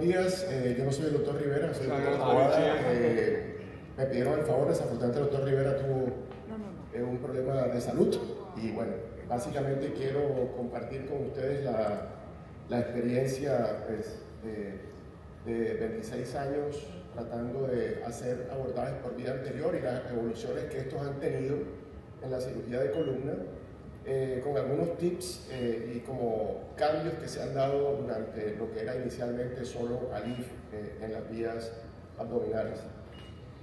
días, yo no soy el doctor Rivera, soy el doctor Taboada. Me pidieron el favor, desafortunadamente el doctor Rivera tuvo un problema de salud y bueno, básicamente quiero compartir con ustedes la experiencia pues, de 26 años tratando de hacer abordajes por vía anterior y las evoluciones que estos han tenido en la cirugía de columna, con algunos tips y como cambios que se han dado durante lo que era inicialmente solo ALIF en las vías abdominales.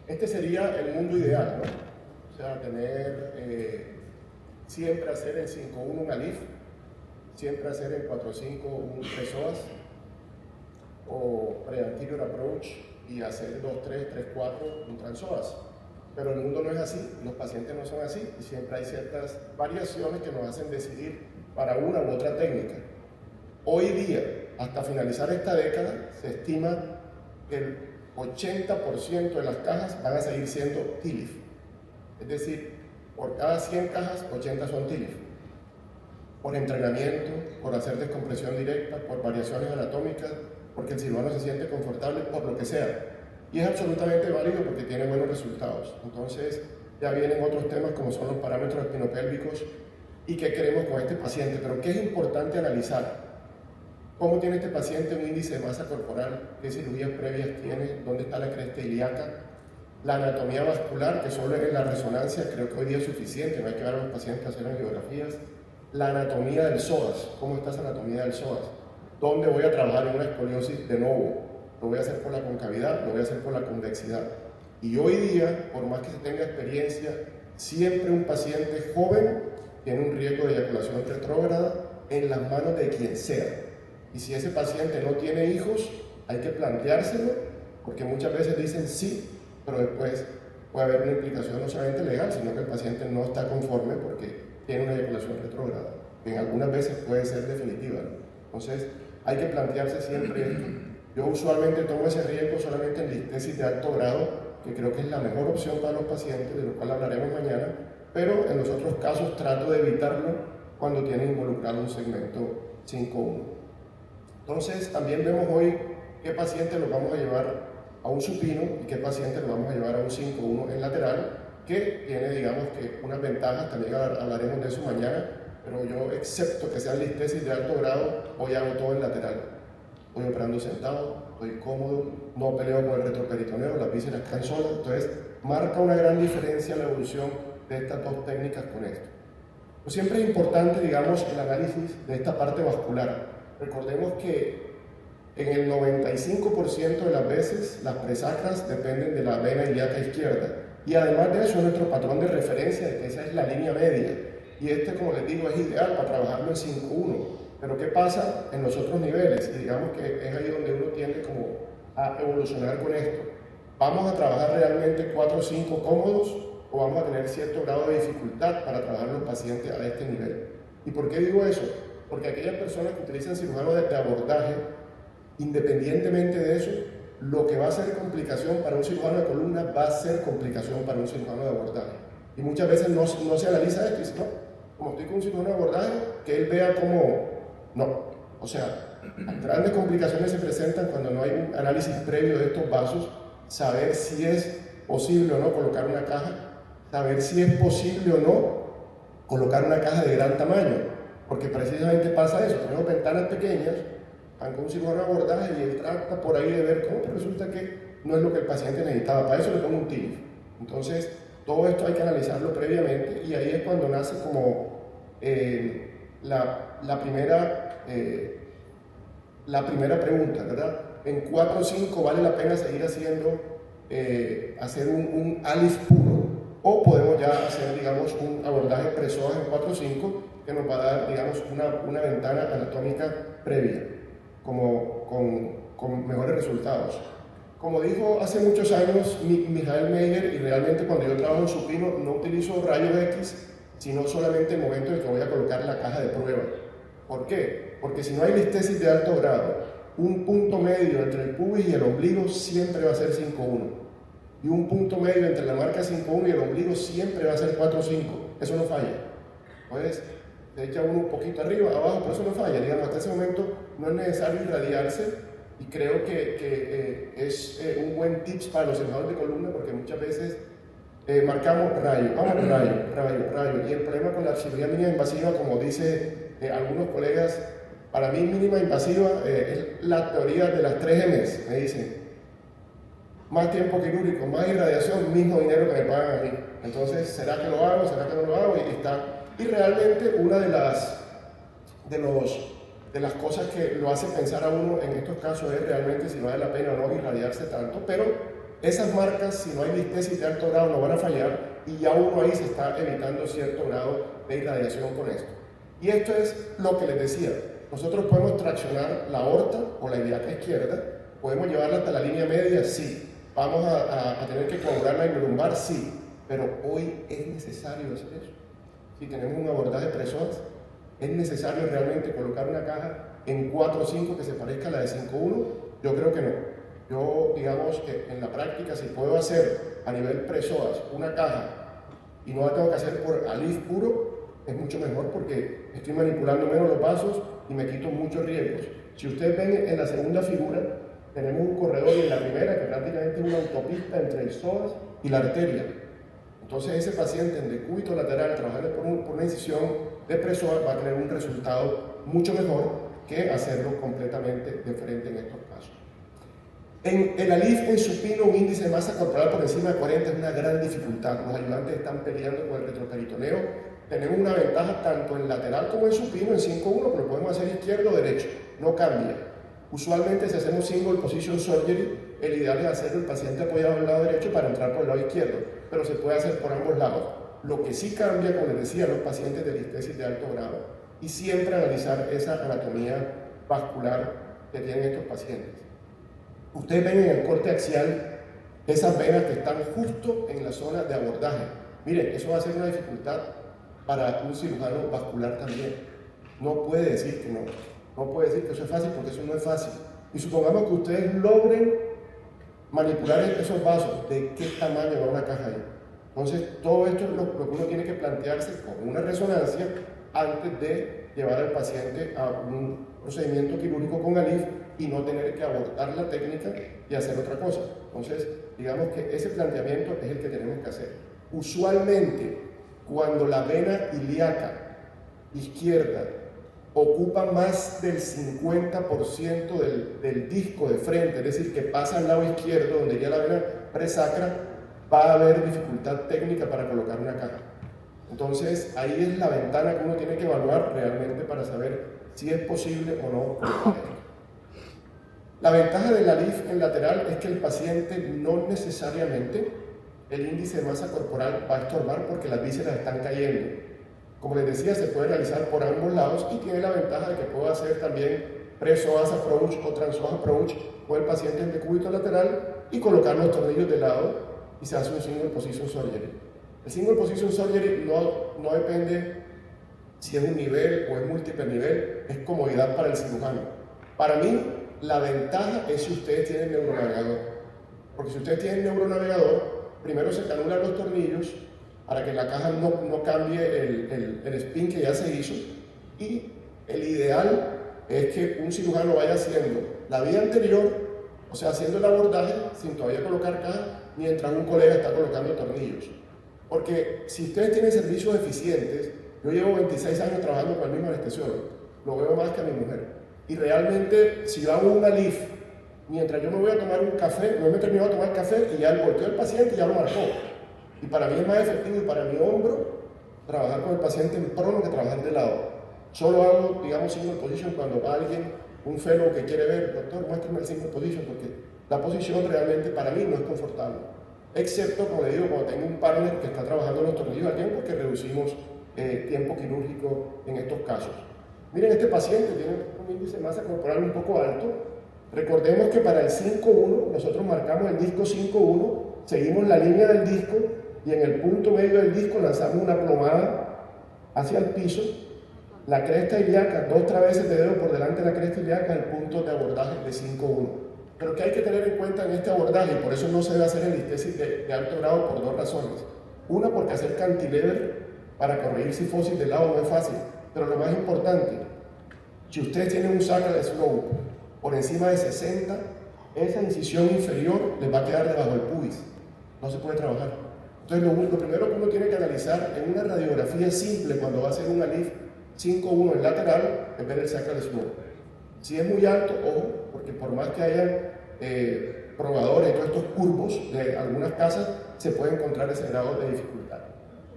Este sería el mundo ideal, ¿no? O sea, tener siempre hacer en 5-1 un ALIF, siempre hacer en 4-5 un PSOAS o pre-anterior approach y hacer 2-3, 3-4 un transpsoas. Pero el mundo no es así, los pacientes no son así y siempre hay ciertas variaciones que nos hacen decidir para una u otra técnica. Hoy día, hasta finalizar esta década, se estima que el 80% de las cajas van a seguir siendo TLIF. Es decir, por cada 100 cajas, 80 son TLIF. Por entrenamiento, por hacer descompresión directa, por variaciones anatómicas, porque el cirujano se siente confortable, por lo que sea. Y es absolutamente válido porque tiene buenos resultados. Entonces, ya vienen otros temas como son los parámetros espinopélvicos y qué queremos con este paciente. Pero ¿qué es importante analizar? ¿Cómo tiene este paciente un índice de masa corporal? ¿Qué cirugías previas tiene? ¿Dónde está la cresta ilíaca? La anatomía vascular, que solo en la resonancia creo que hoy día es suficiente, no hay que ver a los pacientes a hacer angiografías. La anatomía del psoas, ¿cómo está esa anatomía del psoas? ¿Dónde voy a trabajar en una escoliosis de nuevo? ¿Lo voy a hacer por la concavidad? ¿Lo voy a hacer por la convexidad? Y hoy día, por más que se tenga experiencia, siempre un paciente joven tiene un riesgo de eyaculación retrógrada en las manos de quien sea. Y si ese paciente no tiene hijos, hay que planteárselo, porque muchas veces dicen sí, pero después puede haber una implicación no solamente legal, sino que el paciente no está conforme porque tiene una eyaculación retrógrada, que en algunas veces puede ser definitiva, ¿no? Entonces, hay que plantearse siempre esto. Yo usualmente tomo ese riesgo solamente en listesis de alto grado, que creo que es la mejor opción para los pacientes, de lo cual hablaremos mañana, pero en los otros casos trato de evitarlo cuando tienen involucrado un segmento 5-1. Entonces, también vemos hoy qué pacientes los vamos a llevar a un supino y qué pacientes los vamos a llevar a un 5-1 en lateral, que tiene, digamos, que unas ventajas, también hablaremos de eso mañana, pero yo, excepto que sean listesis de alto grado, hoy hago todo en lateral. Voy operando sentado, estoy cómodo, no peleo con el retroperitoneo, las vísceras caen solas, entonces marca una gran diferencia la evolución de estas dos técnicas con esto. Pues siempre es importante, digamos, el análisis de esta parte vascular. Recordemos que en el 95% de las veces las presacras dependen de la vena ilíaca izquierda y además de eso es nuestro patrón de referencia de que esa es la línea media y este, como les digo, es ideal para trabajarlo en 5-1. Pero ¿qué pasa en los otros niveles? Y digamos que es ahí donde uno tiende como a evolucionar con esto. ¿Vamos a trabajar realmente 4-5 cómodos o vamos a tener cierto grado de dificultad para trabajar los pacientes a este nivel? ¿Y por qué digo eso? Porque aquellas personas que utilizan cirujanos de abordaje, independientemente de eso, lo que va a ser complicación para un cirujano de columna va a ser complicación para un cirujano de abordaje. Y muchas veces no se analiza esto y dice, no, como estoy con un cirujano de abordaje, que él vea como, no. O sea, grandes complicaciones se presentan cuando no hay un análisis previo de estos vasos, saber si es posible o no colocar una caja, saber si es posible o no colocar una caja de gran tamaño, porque precisamente pasa eso, tenemos ventanas pequeñas, van con un cirujano de abordaje y él trata por ahí de ver cómo, pero resulta que no es lo que el paciente necesitaba, para eso le pongo un TLIF. Entonces, todo esto hay que analizarlo previamente y ahí es cuando nace como la primera pregunta, ¿verdad? En 4-5 vale la pena seguir haciendo, hacer un ALIF puro o podemos ya hacer, digamos, un abordaje PSOAS en 4-5 que nos va a dar, digamos, una ventana anatómica previa, como con mejores resultados. Como dijo hace muchos años Michael Meyer, y realmente cuando yo trabajo en supino no utilizo rayos X, sino solamente el momento en que voy a colocar la caja de prueba. ¿Por qué? Porque si no hay listesis de alto grado, un punto medio entre el pubis y el ombligo siempre va a ser 5-1. Y un punto medio entre la marca 5-1 y el ombligo siempre va a ser 4-5. Eso no falla. Entonces, se echa uno un poquito arriba, abajo, pero eso no falla. Digamos, hasta ese momento no es necesario irradiarse y creo que es un buen tips para los cirujanos de columna, porque muchas veces marcamos rayo, rayo, y el problema con la cirugía mínima invasiva, como dice algunos colegas, para mí mínima invasiva es la teoría de las 3 M's, me dicen, más tiempo quirúrgico, más irradiación, mismo dinero que me pagan a mí. Entonces, ¿será que lo hago? ¿Será que no lo hago? Y realmente una de las cosas que lo hace pensar a uno en estos casos es realmente si vale la pena o no irradiarse tanto, pero esas marcas, si no hay listesis de alto grado, no van a fallar, y ya uno ahí se está evitando cierto grado de irradiación con esto. Y esto es lo que les decía, nosotros podemos traccionar la aorta o la ilíaca izquierda, podemos llevarla hasta la línea media, sí, vamos a tener que coagular la lumbar, sí, pero hoy es necesario hacer eso. Si tenemos un abordaje de presoas, es necesario realmente colocar una caja en 4 o 5 que se parezca a la de 5.1, yo creo que no. Yo, digamos que en la práctica, si puedo hacer a nivel presoas una caja y no la tengo que hacer por ALIF puro, es mucho mejor porque estoy manipulando menos los vasos y me quito muchos riesgos. Si ustedes ven en la segunda figura, tenemos un corredor y en la primera que prácticamente es una autopista entre el psoas y la arteria. Entonces ese paciente en decúbito lateral trabajando por una incisión de presoas va a tener un resultado mucho mejor que hacerlo completamente de frente en estos casos. En el ALIF en supino, un índice de masa corporal por encima de 40 es una gran dificultad. Los ayudantes están peleando con el retroperitoneo. Tenemos una ventaja tanto en lateral como en supino, en 5.1, pero lo podemos hacer izquierdo o derecho, no cambia. Usualmente si hacemos single position surgery, el ideal es hacerlo el paciente apoyado al lado derecho para entrar por el lado izquierdo, pero se puede hacer por ambos lados. Lo que sí cambia, como les decía, los pacientes de listesis de alto grado, y siempre analizar esa anatomía vascular que tienen estos pacientes. Ustedes ven en el corte axial esas venas que están justo en la zona de abordaje. Miren, eso va a ser una dificultad para un cirujano vascular también. No puede decir que no. No puede decir que eso es fácil porque eso no es fácil. Y supongamos que ustedes logren manipular esos vasos, ¿de qué tamaño va una caja ahí? Entonces, todo esto es lo que uno tiene que plantearse con una resonancia antes de llevar al paciente a un procedimiento quirúrgico con ALIF y no tener que abortar la técnica y hacer otra cosa. Entonces, digamos que ese planteamiento es el que tenemos que hacer. Usualmente, cuando la vena ilíaca izquierda ocupa más del 50% del disco de frente, es decir, que pasa al lado izquierdo, donde ya la vena presacra, va a haber dificultad técnica para colocar una caja. Entonces, ahí es la ventana que uno tiene que evaluar realmente para saber si es posible o no colocar esto. La ventaja del ALIF en lateral es que el paciente no necesariamente el índice de masa corporal va a estorbar porque las vísceras están cayendo. Como les decía, se puede realizar por ambos lados y tiene la ventaja de que puedo hacer también pre-psoas approach o trans-psoas approach con el paciente en decúbito lateral y colocar los tornillos de lado y se hace un single position surgery. El single position surgery no depende si es un nivel o es múltiple nivel, es comodidad para el cirujano. Para mí, la ventaja es si ustedes tienen neuronavegador. Porque si ustedes tienen neuronavegador, primero se canulan los tornillos para que la caja no cambie el spin que ya se hizo, y el ideal es que un cirujano vaya haciendo la vía anterior, o sea, haciendo el abordaje sin todavía colocar caja, mientras un colega está colocando tornillos. Porque si ustedes tienen servicios eficientes, yo llevo 26 años trabajando con el mismo anestesiólogo, lo veo más que a mi mujer, y realmente si yo hago un ALIF, mientras yo me voy a tomar un café, no me he terminado de tomar café y ya el volteo del paciente ya lo marcó. Y para mí es más efectivo y para mi hombro trabajar con el paciente en prono que trabajar de lado. Solo hago, digamos, single position cuando va alguien, un fellow que quiere ver, doctor, muéstrame el single position, porque la posición realmente para mí no es confortable. Excepto, como le digo, cuando tengo un partner que está trabajando los tornillos al tiempo, porque reducimos tiempo quirúrgico en estos casos. Miren, este paciente tiene un índice de masa corporal un poco alto. Recordemos que para el 5.1 nosotros marcamos el disco 5.1, seguimos la línea del disco y en el punto medio del disco lanzamos una plomada hacia el piso. La cresta ilíaca, 2 traveses de dedo por delante de la cresta ilíaca, el punto de abordaje de 5.1. Pero que hay que tener en cuenta en este abordaje, y por eso no se debe hacer en listesis de alto grado por 2 razones. Una, porque hacer cantilever para corregir cifosis de lado no es fácil, pero lo más importante, si ustedes tienen un sacral slope por encima de 60, esa incisión inferior les va a quedar debajo del pubis. No se puede trabajar. Entonces, lo primero que uno tiene que analizar en una radiografía simple cuando va a hacer un ALIF 5.1 en lateral es ver el sacral slope. Si es muy alto, ojo, porque por más que hayan probadores y todos estos curvos de algunas casas, se puede encontrar ese grado de dificultad.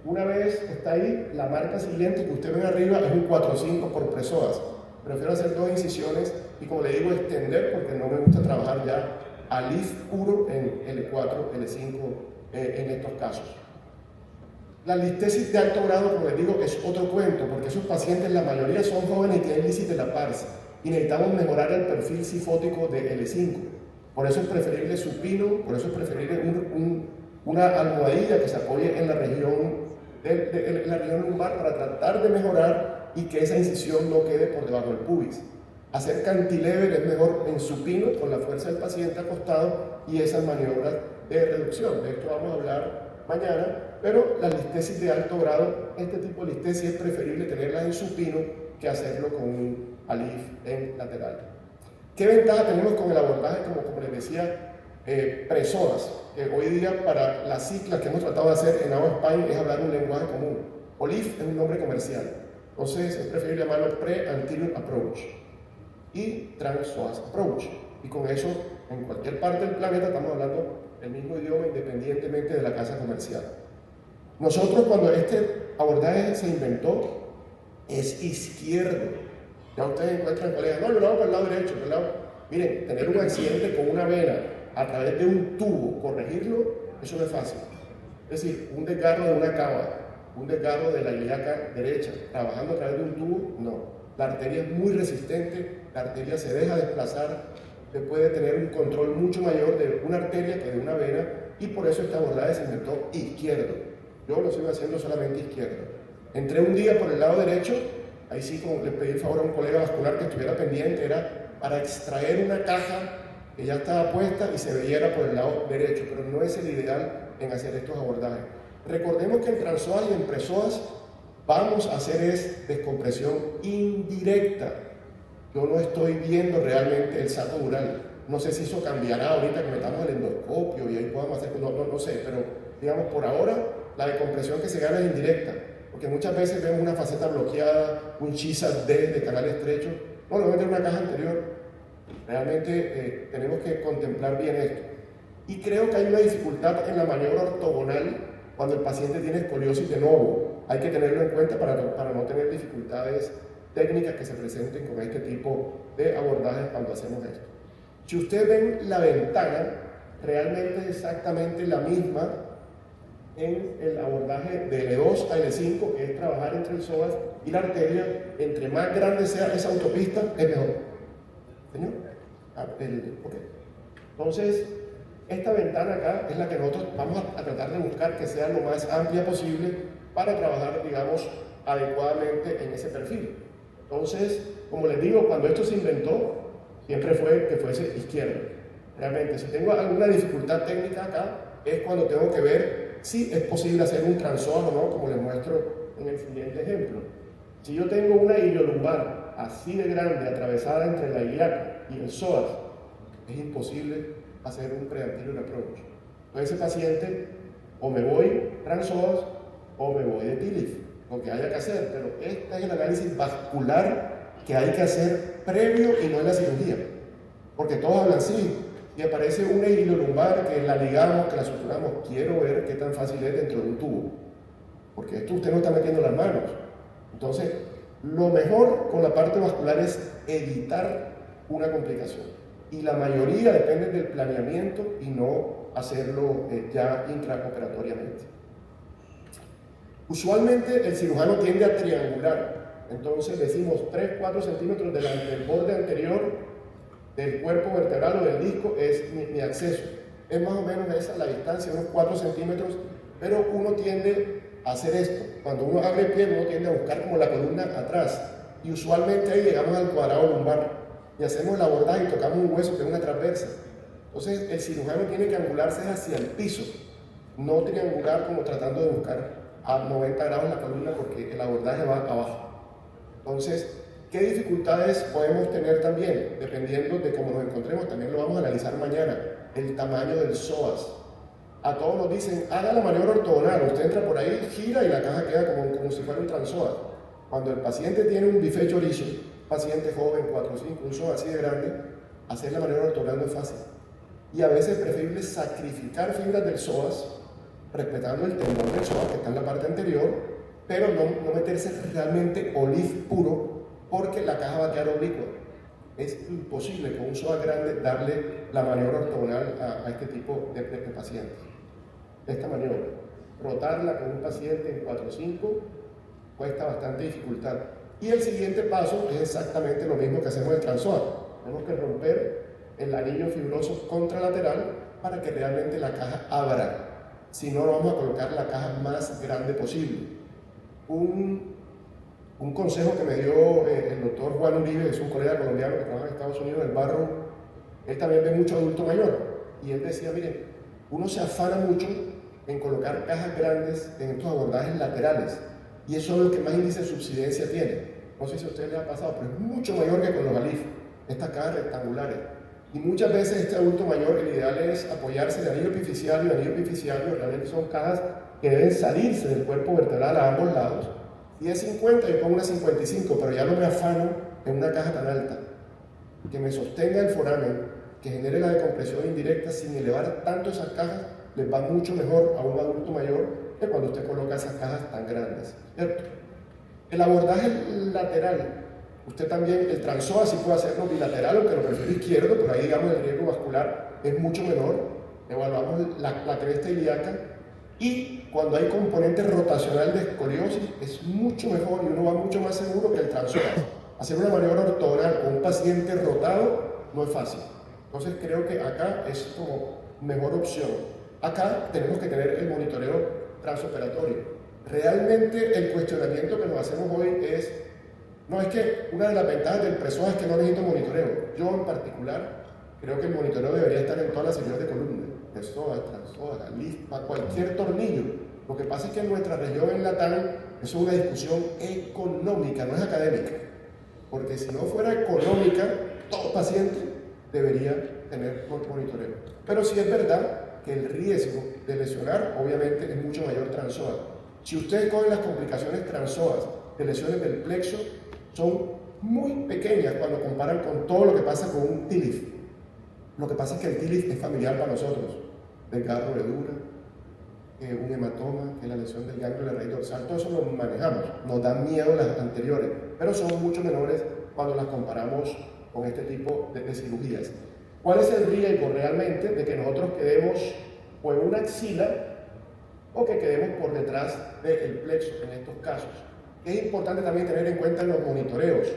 Una vez está ahí, la marca siguiente que usted ve arriba es un 4.5 por presoas. Prefiero hacer 2 incisiones y, como le digo, extender porque no me gusta trabajar ya ALIF puro en L4, L5 en estos casos. La listesis de alto grado, como les digo, es otro cuento, porque esos pacientes, la mayoría son jóvenes y tienen lisis de la pars, y necesitamos mejorar el perfil cifótico de L5. Por eso es preferible supino, por eso es preferible una almohadilla que se apoye en la región lumbar para tratar de mejorar y que esa incisión no quede por debajo del pubis. Hacer cantilever es mejor en supino con la fuerza del paciente acostado y esas maniobras de reducción. De esto vamos a hablar mañana, pero la listesis de alto grado, este tipo de listesis es preferible tenerla en supino que hacerlo con un ALIF en lateral. ¿Qué ventaja tenemos con el abordaje, como les decía, presoas? Hoy día para las ciclas que hemos tratado de hacer en Agua Spine es hablar un lenguaje común. OLIF es un nombre comercial, entonces es preferible llamarlo Pre-Anterior Approach y Trans-Psoas Approach, y con eso en cualquier parte del planeta estamos hablando el mismo idioma independientemente de la casa comercial. Nosotros, cuando este abordaje se inventó, es izquierdo. Ya ustedes encuentran colegas, no, yo lo hago por el lado derecho, por el lado. Miren, tener un accidente con una vena a través de un tubo, corregirlo, eso no es fácil. Es decir, un desgarro de una cava, un desgarro de la ilíaca derecha, trabajando a través de un tubo, no. La arteria es muy resistente, la arteria se deja desplazar, se puede tener un control mucho mayor de una arteria que de una vena, y por eso este abordaje se inventó izquierdo. Yo lo sigo haciendo solamente izquierdo. Entré un día por el lado derecho, ahí sí, como le pedí el favor a un colega vascular que estuviera pendiente, era para extraer una caja que ya estaba puesta y se veía por el lado derecho, pero no es el ideal en hacer estos abordajes. Recordemos que en transpsoas y en presoas vamos a hacer es descompresión indirecta. Yo no estoy viendo realmente el saco dural. No sé si eso cambiará ahorita que metamos el endoscopio y ahí podamos hacer, no sé, pero digamos por ahora la decompresión que se gana es indirecta, porque muchas veces vemos una faceta bloqueada, un CHISA D de canal estrecho, no, lo meten en una caja anterior. Realmente tenemos que contemplar bien esto. Y creo que hay una dificultad en la maniobra ortogonal cuando el paciente tiene escoliosis de novo. Hay que tenerlo en cuenta para no tener dificultades técnicas que se presenten con este tipo de abordajes cuando hacemos esto. Si ustedes ven la ventana, realmente es exactamente la misma en el abordaje de L2 a L5, que es trabajar entre el psoas y la arteria. Entre más grande sea esa autopista, es mejor. ¿Señor? Okay. Entonces, esta ventana acá es la que nosotros vamos a tratar de buscar que sea lo más amplia posible para trabajar, digamos, adecuadamente en ese perfil. Entonces, como les digo, cuando esto se inventó, siempre fue que fuese izquierdo. Realmente, si tengo alguna dificultad técnica acá, es cuando tengo que ver si es posible hacer un transpsoas o no, como les muestro en el siguiente ejemplo. Si yo tengo una iliolumbar así de grande, atravesada entre la ilíaca y el psoas, es imposible hacer un pre-anterior approach. Entonces ese paciente, o me voy transpsoas o me voy de TLIF, lo que haya que hacer, pero este es el análisis vascular que hay que hacer previo y no en la cirugía, porque todos hablan así, y aparece una iliolumbar que la ligamos, que la suturamos. Quiero ver qué tan fácil es dentro de un tubo, porque esto usted no está metiendo las manos. Entonces, lo mejor con la parte vascular es evitar una complicación, y la mayoría depende del planeamiento y no hacerlo ya intraoperatoriamente. Usualmente el cirujano tiende a triangular, entonces decimos 3-4 centímetros del borde anterior del cuerpo vertebral o del disco es mi acceso. Es más o menos esa la distancia, unos 4 centímetros, pero uno tiende a hacer esto. Cuando uno abre el pie, uno tiende a buscar como la columna atrás, y usualmente ahí llegamos al cuadrado lumbar y hacemos el abordaje y tocamos un hueso que es una transversa. Entonces el cirujano tiene que angularse hacia el piso, no triangular como tratando de buscar a 90 grados la columna, porque el abordaje va abajo. Entonces, ¿Qué dificultades podemos tener también? Dependiendo de cómo nos encontremos, también lo vamos a analizar mañana. El tamaño del psoas. A todos nos dicen, haga la maniobra ortogonal. Usted entra por ahí, gira y la caja queda como si fuera un transpsoas. Cuando el paciente tiene un bife chorizo, paciente joven, 4 o 5, un psoas así de grande, hacer la maniobra ortogonal no es fácil. Y a veces es preferible sacrificar fibras del psoas, respetando el tendón del psoas que está en la parte anterior, pero no meterse realmente OLIF puro, porque la caja va a quedar oblicua. Es imposible con un psoas grande darle la maniobra ortogonal a este tipo de pacientes. Esta maniobra, rotarla con un paciente en 4 o 5, cuesta bastante dificultad. Y el siguiente paso es exactamente lo mismo que hacemos en el transpsoas. Tenemos que romper el anillo fibroso contralateral para que realmente la caja abra. Si no, vamos a colocar la caja más grande posible. Un consejo que me dio el doctor Juan Uribe, es un colega colombiano que trabaja en Estados Unidos, en el Barrow. Él también ve mucho adulto mayor. Y él decía, miren, uno se afana mucho en colocar cajas grandes en estos abordajes laterales. Y eso es lo que más índice de subsidencia tiene. No sé si a ustedes les ha pasado, pero es mucho mayor que con los ALIF, estas cajas rectangulares. Y muchas veces este adulto mayor, el ideal es apoyarse de anillo epifisiario y anillo epifisiario. Realmente son cajas que deben salirse del cuerpo vertebral a ambos lados. Si es 50, yo pongo una 55, pero ya no me afano en una caja tan alta. Que me sostenga el foramen, que genere la decompresión indirecta sin elevar tanto esas cajas, les va mucho mejor a un adulto mayor que cuando usted coloca esas cajas tan grandes, ¿cierto? El abordaje lateral, usted también, el transpsoas sí puede hacerlo bilateral, aunque lo prefiero izquierdo, pero ahí digamos el riesgo vascular es mucho menor. Evaluamos la cresta ilíaca y cuando hay componente rotacional de escoliosis es mucho mejor y uno va mucho más seguro que el transpsoas. Hacer una maniobra ortogonal con un paciente rotado no es fácil. Entonces creo que acá es como mejor opción. Acá tenemos que tener el monitoreo transoperatorio. Realmente el cuestionamiento que nos hacemos hoy es, no es que una de las ventajas del psoas es que no necesito monitoreo. Yo en particular creo que el monitoreo debería estar en todas las series de columna, psoas, transpsoas, ALIF, para cualquier tornillo. Lo que pasa es que en nuestra región en Latam eso es una discusión económica, no es académica. Porque si no fuera económica, todo paciente debería tener monitoreo. Pero sí es verdad que el riesgo de lesionar obviamente es mucho mayor transpsoas. Si ustedes cogen las complicaciones transpsoas de lesiones del plexo, son muy pequeñas cuando comparan con todo lo que pasa con un TILIF. Lo que pasa es que el TILIF es familiar para nosotros. Desgarradura, un hematoma, que es la lesión del ganglio de la raíz dorsal, todo eso lo manejamos. Nos dan miedo las anteriores, pero son mucho menores cuando las comparamos con este tipo de cirugías. ¿Cuál es el riesgo realmente de que nosotros quedemos o en una axila o que quedemos por detrás del plexo en estos casos? Es importante también tener en cuenta los monitoreos,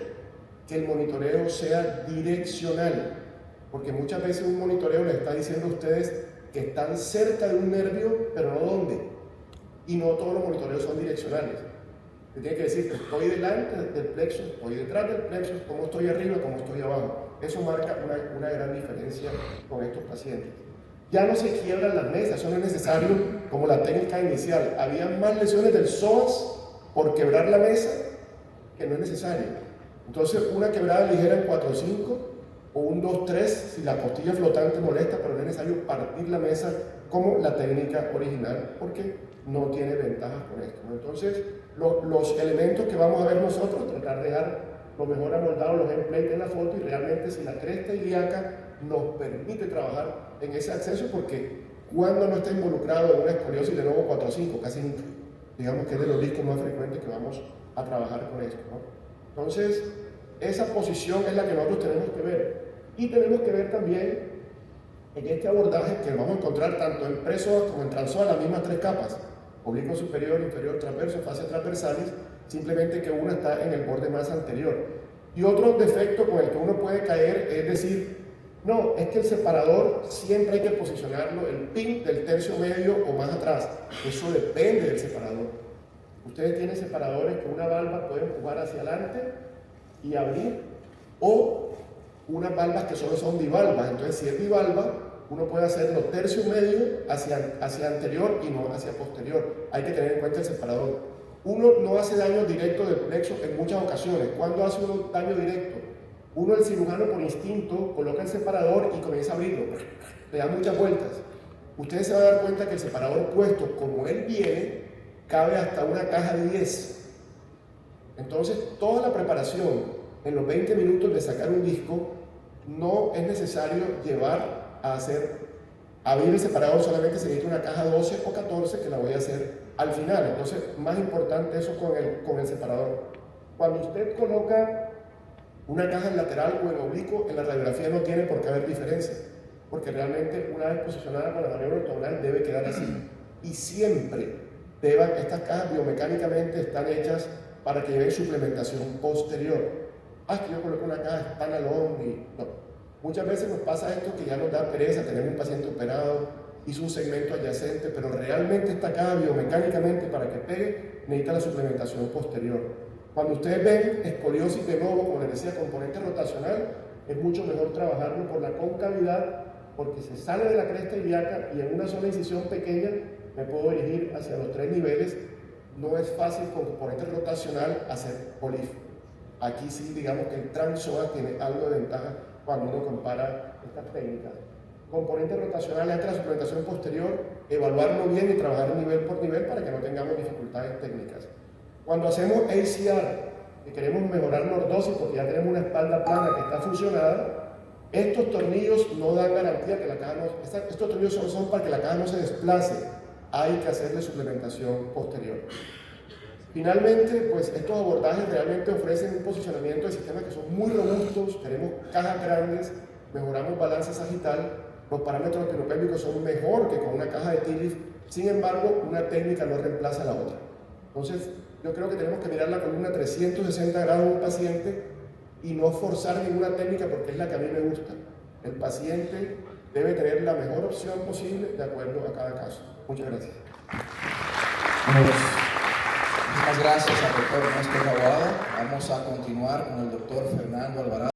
que el monitoreo sea direccional, porque muchas veces un monitoreo les está diciendo a ustedes que están cerca de un nervio, pero no dónde. Y no todos los monitoreos son direccionales. Se tiene que decir que estoy delante del plexo, estoy detrás del plexo, cómo estoy arriba, cómo estoy abajo. Eso marca una gran diferencia con estos pacientes. Ya no se quiebran las mesas, eso no es necesario como la técnica inicial. Había más lesiones del psoas por quebrar la mesa que no es necesario. Entonces, una quebrada ligera en 4 o 5 o un 2-3 si la costilla flotante molesta, pero no es necesario partir la mesa como la técnica original porque no tiene ventajas con esto, ¿no? Entonces, los elementos que vamos a ver nosotros, tratar de dar lo mejor amoldado los templates en la foto y realmente si la cresta ilíaca nos permite trabajar en ese acceso, porque cuando no está involucrado en una escoliosis de nuevo 4 o 5, casi nunca. Digamos que es de los discos más frecuentes que vamos a trabajar con esto, ¿no? Entonces, esa posición es la que nosotros tenemos que ver. Y tenemos que ver también en este abordaje que vamos a encontrar tanto en psoas como en transpsoas las mismas 3 capas: oblicuo superior, inferior, transverso, fascia transversalis, simplemente que una está en el borde más anterior. Y otro defecto con el que uno puede caer es decir, no, es que el separador siempre hay que posicionarlo el pin del tercio medio o más atrás. Eso depende del separador. Ustedes tienen separadores que una valva puede empujar hacia adelante y abrir, o unas valvas que solo son bivalvas. Entonces, si es bivalva, uno puede hacerlo tercio medio hacia anterior y no hacia posterior. Hay que tener en cuenta el separador. Uno no hace daño directo del plexo en muchas ocasiones. ¿Cuándo hace uno daño directo? Uno, el cirujano, por instinto, coloca el separador y comienza a abrirlo. Le da muchas vueltas. Ustedes se van a dar cuenta que el separador puesto como él viene, cabe hasta una caja de 10. Entonces, toda la preparación en los 20 minutos de sacar un disco, no es necesario llevar a abrir el separador, solamente se necesita una caja 12 o 14 que la voy a hacer al final. Entonces, más importante eso con el separador. Cuando usted coloca una caja en lateral o en oblicuo, en la radiografía no tiene por qué haber diferencia, porque realmente una vez posicionada con la maniobra ortogonal debe quedar así. Y siempre estas cajas biomecánicamente están hechas para que lleven suplementación posterior. Que yo coloco una caja standalone y no. Muchas veces nos pasa esto que ya nos da pereza, tenemos un paciente operado, hizo un segmento adyacente, pero realmente esta caja biomecánicamente para que pegue necesita la suplementación posterior. Cuando ustedes ven escoliosis de nuevo, como les decía, componente rotacional, es mucho mejor trabajarlo por la concavidad, porque se sale de la cresta ilíaca y en una sola incisión pequeña me puedo dirigir hacia los 3 niveles. No es fácil con componente rotacional hacer POLIF. Aquí sí, digamos que el TransPsoas tiene algo de ventaja cuando uno compara estas técnicas. Componente rotacional, antes de la suplementación posterior, evaluarlo bien y trabajar nivel por nivel para que no tengamos dificultades técnicas. Cuando hacemos ACR, que queremos mejorar lordosis porque ya tenemos una espalda plana que está fusionada, estos tornillos no dan garantía que la caja no... Estos tornillos son para que la caja no se desplace. Hay que hacerle suplementación posterior. Finalmente, pues estos abordajes realmente ofrecen un posicionamiento de sistemas que son muy robustos, tenemos cajas grandes, mejoramos balance sagital, los parámetros espinopélvicos son mejor que con una caja de TLIF, sin embargo, una técnica no reemplaza a la otra. Entonces, yo creo que tenemos que mirar la columna 360 grados de un paciente y no forzar ninguna técnica porque es la que a mí me gusta. El paciente debe tener la mejor opción posible de acuerdo a cada caso. Muchas gracias. Muchas gracias al doctor Néstor Aguado. Vamos a continuar con el doctor Fernando Alvarado.